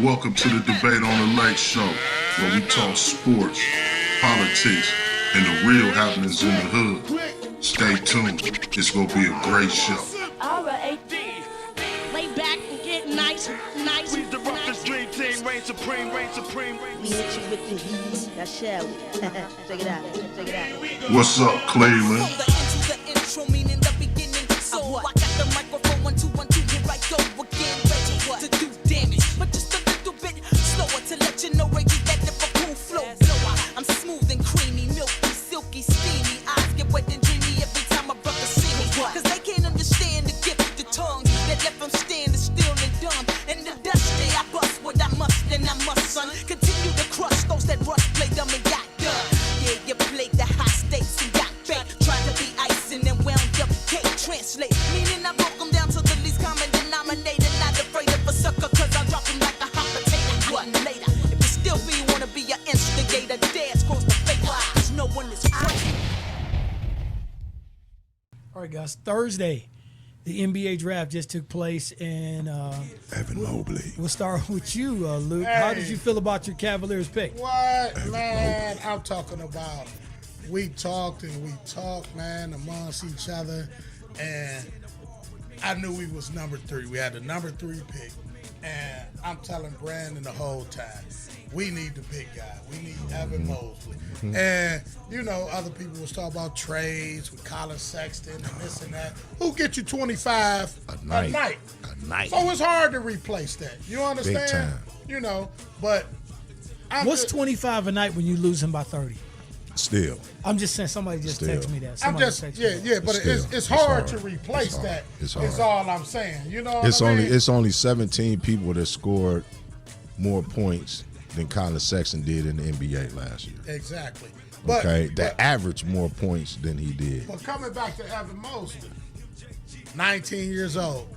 Welcome to the Debate on the Lake show, where we talk sports, politics, and the real happenings in the hood. Stay tuned. It's going to be a great show. Alright. Lay back and get nice. We the roughest dream team, reign supreme. We hit you with the heat. Now shall we? Check it out. What's up, Cleveland? From the intro, meaning the beginning. So I got the microphone 1 2 1 2. Here I go again, ready to do damage, but just a little bit slower to let you know where you get the cool flow. I'm smooth and creamy, milky, silky, steamy. Eyes get wet and dreamy every time my brother see me. Cause they can't understand the gift of the tongue that left them standing still and dumb. And the dusty, I bust what I must, and I must, son. Continue to crush those that rush, play dumb and got done. Yeah, you played the high stakes and got fake. Tried to be icing and wound up cake. Translate, meaning I broke them down to the least common denominator. Not afraid of a sucker, cause I drop them like a hot potato. What later? If you still be, you wanna be an instigator, dance cross the fake line, cause no one is crazy. All right, guys. Thursday, the NBA draft just took place, and Evan Mobley. we'll start with you, Luke. How did you feel about your Cavaliers pick? What, man? I'm talking about we talked, man, amongst each other, and I knew we was number 3. We had the number 3 pick, and I'm telling Brandon the whole time, we need the big guy. We need Evan Mobley. And, you know, other people was talking about trades with Colin Sexton and this and that. Who get you 25 A night. A night. So it's hard to replace that. You understand? Big time. You know, but I'm What's just, 25 a night when you lose him by 30? Still. I'm just saying, somebody just Still. texted me that. I'm Somebody just, texted yeah, me that. yeah, but Still, it's it's hard hard. to replace It's hard. that. It's hard. Is all I'm saying. You know what It's I mean? only 17 people that scored more points than Colin Sexton did in the NBA last year. Exactly. But, Okay, but, that averaged more points than he did. but coming back to Evan Mobley, 19 years old.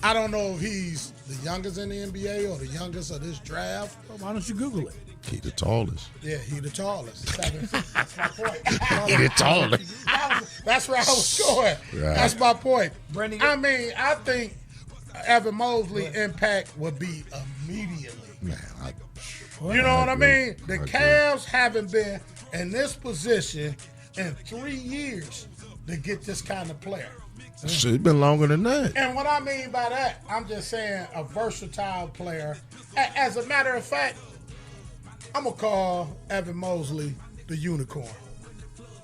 I don't know if he's the youngest in the NBA or the youngest of this draft. Why don't you Google it? He the tallest. Yeah, he the tallest. 7 feet. That's my point. He the tallest. That's where I was going. Right. That's my point. Brandon, I mean, I think Evan Mobley impact would be immediately. Man, You know what I agree. mean? The I agree. Cavs haven't been in this position in 3 years to get this kind of player. Should have been longer than that. And what I mean by that, I'm just saying a versatile player. As a matter of fact, I'm going to call Evan Mobley the unicorn.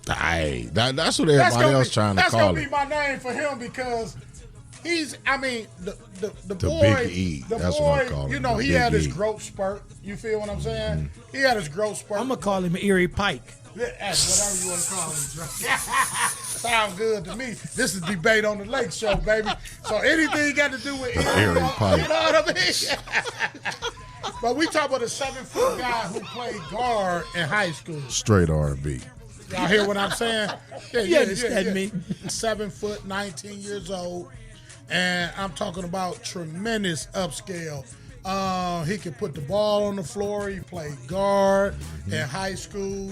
Hey, that's what everybody else trying to That's call going to it. be my name for him because he's, I mean, the boy. Big E. The That's boy, what I call him, you know, the he Big had his E. growth spurt. You feel what I'm saying? He had his growth spurt. I'm going to call him Erie Pike. Yeah, whatever you want to call him. Sound good to me. This is Debate on the Lake show, baby. So anything got to do with Erie Pike. you know what I mean? But we talk about a 7-foot guy who played guard in high school. Straight R&B. Y'all hear what I'm saying? You understand me. 7 foot, 19 years old. And I'm talking about tremendous upscale. He can put the ball on the floor. He played guard in high school.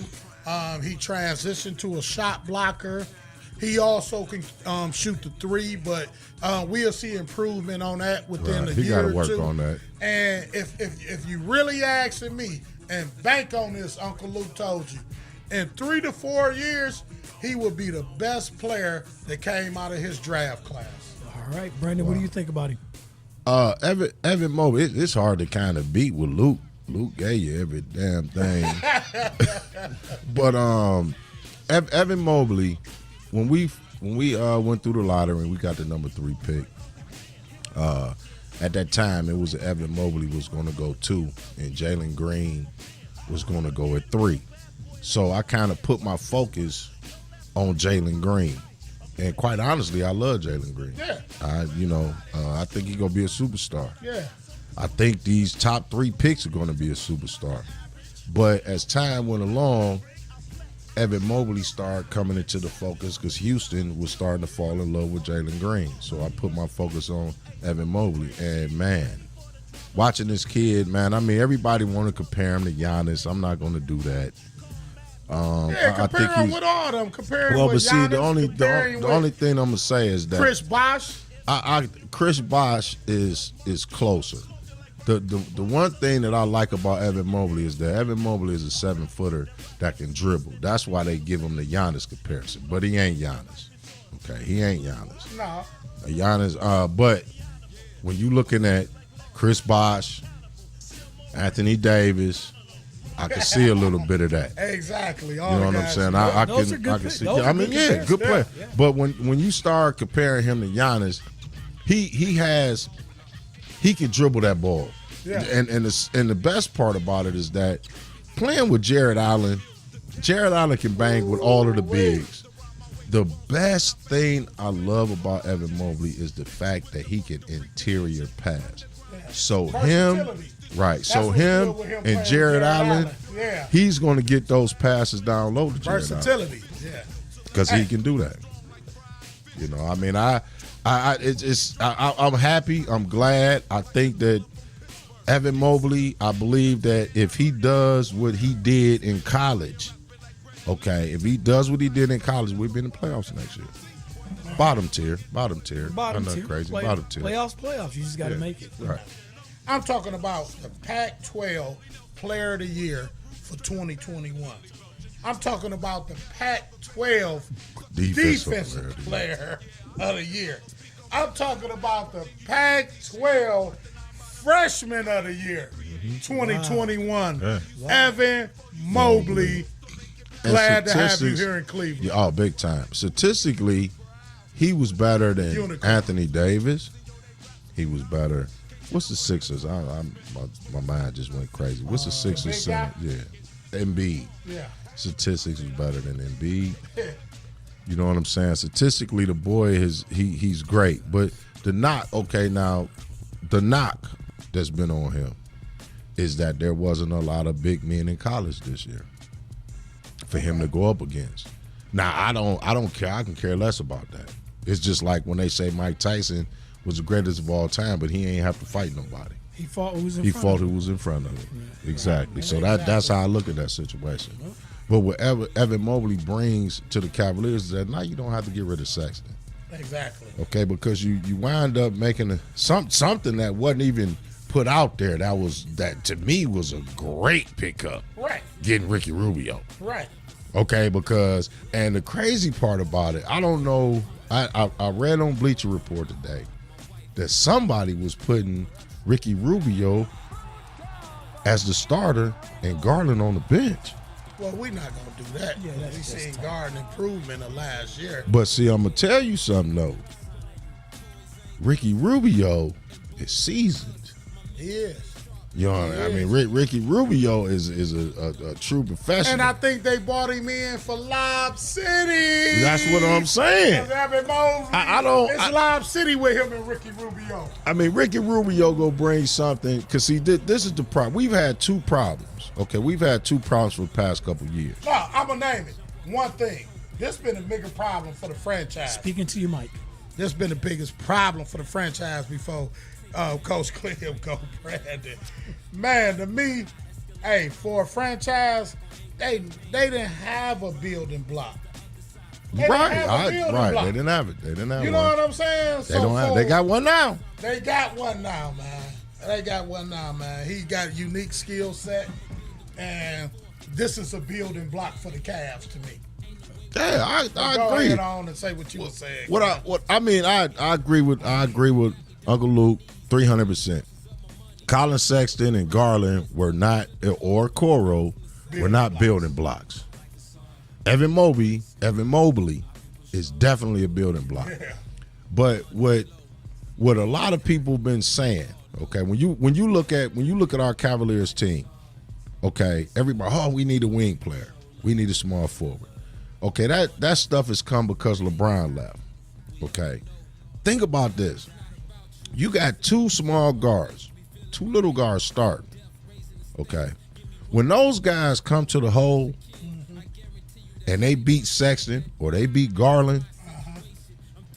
He transitioned to a shot blocker. He also can shoot the 3, but we'll see improvement on that within Right. a He year gotta or work 2. on that. And if you really asking me, and bank on this, Uncle Luke told you, in 3 to 4 years, he will be the best player that came out of his draft class. All right, Brandon, what do you think about him? Evan Mobley, it's hard to kind of beat with Luke. Luke gave you every damn thing. But Evan Mobley, when we went through the lottery and we got the number 3 pick, at that time it was Evan Mobley was going to go 2 and Jalen Green was going to go at 3. So I kind of put my focus on Jalen Green. And quite honestly, I love Jalen Green. Yeah. I think he's going to be a superstar. Yeah. I think these top 3 picks are going to be a superstar. But as time went along, Evan Mobley started coming into the focus because Houston was starting to fall in love with Jalen Green. So I put my focus on Evan Mobley. And, man, watching this kid, man, I mean, everybody want to compare him to Giannis. I'm not going to do that. Compare him with all them. Compare him Well, with but see, Giannis, the only thing I'm going to say is that Chris Bosh. Chris Bosh is closer. the one thing that I like about Evan Mobley is that Evan Mobley is a 7-footer that can dribble. That's why they give him the Giannis comparison. But he ain't Giannis. Okay, he ain't Giannis. No. Giannis. But when you looking at Chris Bosh, Anthony Davis, I can see a little bit of that. Exactly. You know what I'm saying? I Those are can good I can picks. see. Those I are mean, good yeah, good player. comparisons. Yeah. But when you start comparing him to Giannis, he can dribble that ball. Yeah. And the best part about it is that playing with Jared Allen can bang with all of the bigs. The best thing I love about Evan Mobley is the fact that he can interior pass. So Versatility. right. That's So what's him good with him and playing Jared Allen, Yeah. he's going to get those passes down low to Jared Allen Versatility. Yeah. because he can do that. You know, I mean, I'm happy. I'm glad. I think that Evan Mobley, I believe that if he does what he did in college, okay, if he does what he did in college, we'll be in the playoffs next year. Bottom tier. Bottom I'm not tier. crazy. Bottom tier. Playoffs. You just got to make it. Right. I'm talking about the Pac-12 Player of the Year for 2021. I'm talking about the Pac-12 Defensive Player of the Year. I'm talking about the Pac-12 Freshman of the Year 2021. Yeah. Evan Mobley. And Glad to have you statistics- here in Cleveland. Yeah, oh, big time. Statistically, he was better than Unicorn. Anthony Davis. He was better. What's the Sixers? My mind just went crazy. What's the Sixers? big guy? Center? Yeah, Embiid. Yeah. Statistics is better than Embiid. You know what I'm saying? Statistically, the boy he's great. But the knock that's been on him is that there wasn't a lot of big men in college this year for him to go up against. Now I don't care. I can care less about that. It's just like when they say Mike Tyson was the greatest of all time, but he ain't have to fight nobody. He fought who was in He front fought of who him. was in front of him. Exactly. So that's how I look at that situation. But what Evan Mobley brings to the Cavaliers is that now you don't have to get rid of Sexton. Exactly. Okay, because you wind up making something that wasn't even put out there that to me was a great pickup. Right. Getting Ricky Rubio. Right. Okay, and the crazy part about it, I don't know, I read on Bleacher Report today that somebody was putting Ricky Rubio as the starter and Garland on the bench. Well, we're not going to do that. Yeah, we that's seen tough. Garden improvement of last year. But see, I'm going to tell you something, though. Ricky Rubio is seasoned. He is. You know what I mean? Ricky Rubio is a true professional. And I think they bought him in for Lob City. That's what I'm saying. Because Evan Mobley, I don't- It's Lob City with him and Ricky Rubio. I mean, Ricky Rubio go bring something because this is the problem. We've had two problems. Okay, we've had two problems for the past couple years. No, I'm going to name it. One thing. This been a bigger problem for the franchise. Speaking to you, Mike. This been the biggest problem for the franchise before Coach Clem go Brandon. Man, to me, hey, for a franchise, they didn't have a building block. They didn't have a building block. They didn't have it. They didn't have You one. know what I'm saying? They don't have. They got one now. They got one now, man. He got a unique skill set, and this is a building block for the Cavs to me. Yeah, I Go agree. ahead on and say what you were saying. I agree with Uncle Luke 300%. Colin Sexton and Garland were not, or Coro were not building blocks. Evan Mobley is definitely a building block. Yeah. But what a lot of people been saying, okay, when you look at our Cavaliers team, okay, everybody, we need a wing player, we need a small forward. Okay, that stuff has come because LeBron left. Okay, think about this: you got two small guards, two little guards starting. Okay, when those guys come to the hole and they beat Sexton or they beat Garland,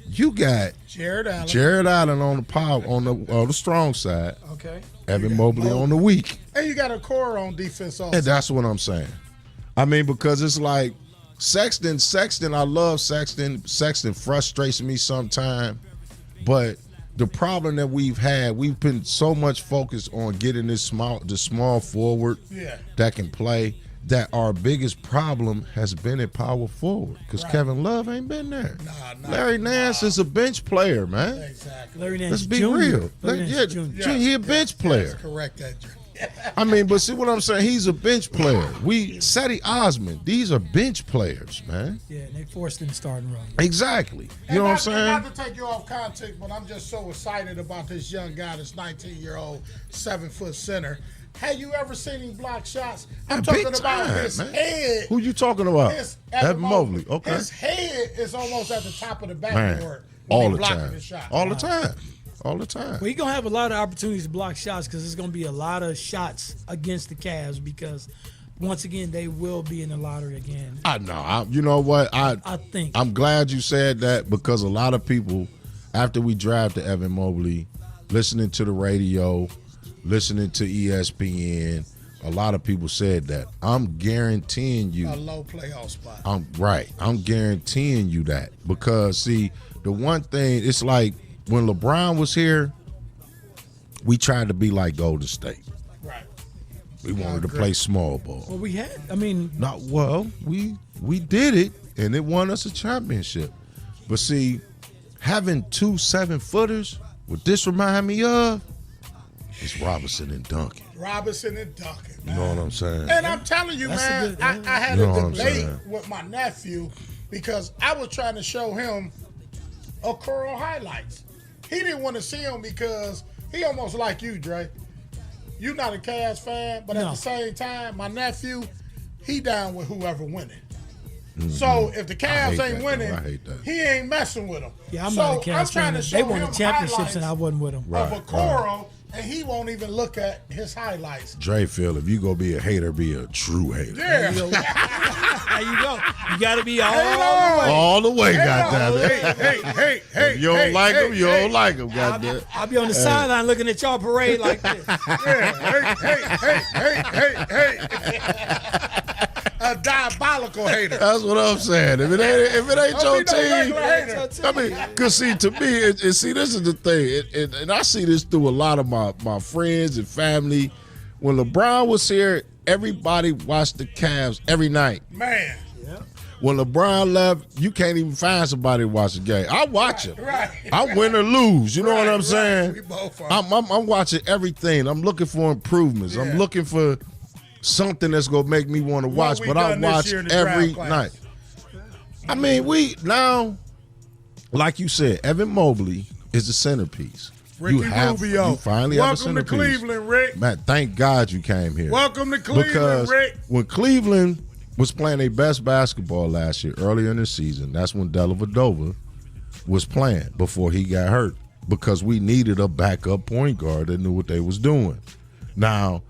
you got Jared Allen. Jared Allen on the power on the strong side, Okay. Evan Mobley on the weak. And you got a core on defense also. And that's what I'm saying. I mean, because it's like Sexton, I love Sexton. Sexton frustrates me sometimes, but the problem that we've had, we've been so much focused on getting the small forward that can play, that our biggest problem has been at power forward because Kevin Love ain't been there. Larry Nance is a bench player, man. Exactly. Larry Nance Let's be Jr. real. Larry Nance Jr. He a bench player. Correct that, Jr. I mean, but see what I'm saying? He's a bench player. Seti Osman, these are bench players, man. Yeah, and they forced him to start and run. Exactly. You know what I'm saying? Not to take you off context, but I'm just so excited about this young guy, this 19-year-old 7-foot center. Have you ever seen him block shots? I'm talking about his head. Who you talking about? Evan Mobley. Okay. His head is almost at the top of the backboard. All the time. All the time. All the time. Well, he's going to have a lot of opportunities to block shots because there's going to be a lot of shots against the Cavs because, once again, they will be in the lottery again. I know. You know what? I think. I'm glad you said that because a lot of people, after we drafted Evan Mobley, listening to the radio, listening to ESPN, a lot of people said that. I'm guaranteeing you. A low playoff spot. I'm guaranteeing you that because, see, the one thing, it's like, when LeBron was here, we tried to be like Golden State. Right. We wanted to play small ball. Well, we did it, and it won us a championship. But see, having 2 7-footers, what this remind me of is Robinson and Duncan. Robinson and Duncan, man. You know what I'm saying? And I'm telling you, man, I had a debate with my nephew because I was trying to show him Okoro highlights. He didn't want to see him because he almost like you, Dre. You're not a Cavs fan, but at the same time, my nephew, he down with whoever winning. Mm-hmm. So if the Cavs ain't winning, he ain't messing with them. Yeah, I'm not a Cavs fan. They won the championships and I wasn't with them. Of Okoro, and he won't even look at his highlights. Dre Phil, if you go be a hater, be a true hater. Yeah. There you go. You got to be all the way. Goddammit. Hey. If you don't like him, you don't like him, goddammit. I'll be on the sideline looking at y'all parade like this. Hey. A diabolical hater. That's what I'm saying. If it ain't your team, I mean, cause see, to me, see, this is the thing, and I see this through a lot of my friends and family. When LeBron was here, everybody watched the Cavs every night. Man. When LeBron left, you can't even find somebody to watch the game. I watch it. I win or lose. You know what I'm saying? We both are. I'm watching everything. I'm looking for improvements. I'm looking for something that's gonna make me want to watch. But I watch every night. I mean, we now, like you said, Evan Mobley is the centerpiece. Ricky Rubio. You finally have a centerpiece. Welcome to Cleveland, Rick. Man, thank God you came here. Welcome to Cleveland, Rick. When Cleveland was playing their best basketball last year, earlier in the season, that's when Dellavedova was playing before he got hurt because we needed a backup point guard that knew what they was doing. Now,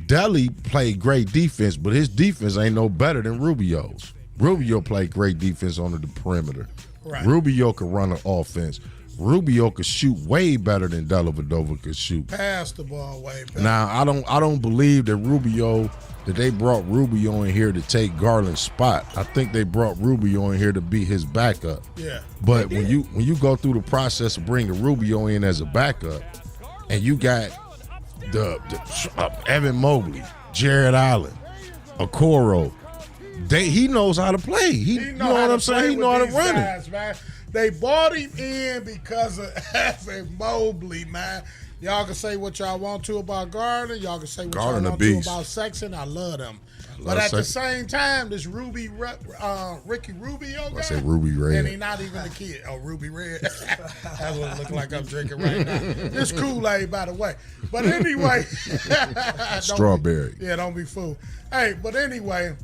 Delly played great defense, but his defense ain't no better than Rubio's. Rubio played great defense on the perimeter. Right. Rubio could run an offense. Rubio could shoot way better than Dellavedova could shoot. Pass the ball way better. Now, I don't believe that they brought Rubio in here to take Garland's spot. I think they brought Rubio in here to be his backup. Yeah. But when you go through the process of bringing Rubio in as a backup, and you got the Evan Mobley, Jared Allen, Okoro, he knows how to play. You know what I'm saying? He know how to run it. Man. They bought him in because of Evan Mobley, man. Y'all can say what y'all want to about Gardner. Y'all can say what y'all want to about Sexton. I love them. But at the same time, this Ricky Rubio guy. I say Ruby Red. And he's not even a kid. Oh, Ruby Red. That's what it looks like I'm drinking right now. This Kool-Aid, by the way. But anyway. Strawberry. Don't be fooled. Hey, but anyway.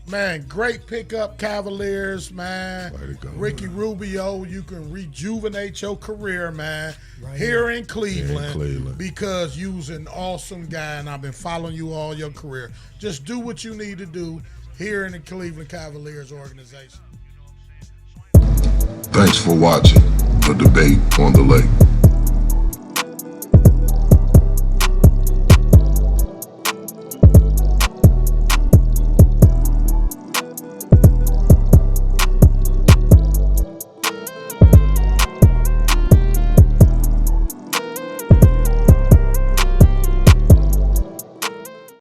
Man, great pickup, Cavaliers, man. Ricky Rubio, you can rejuvenate your career, man, here in Cleveland, because you was an awesome guy, and I've been following you all your career. Just do what you need to do here in the Cleveland Cavaliers organization. Thanks for watching A Debate on the Lake.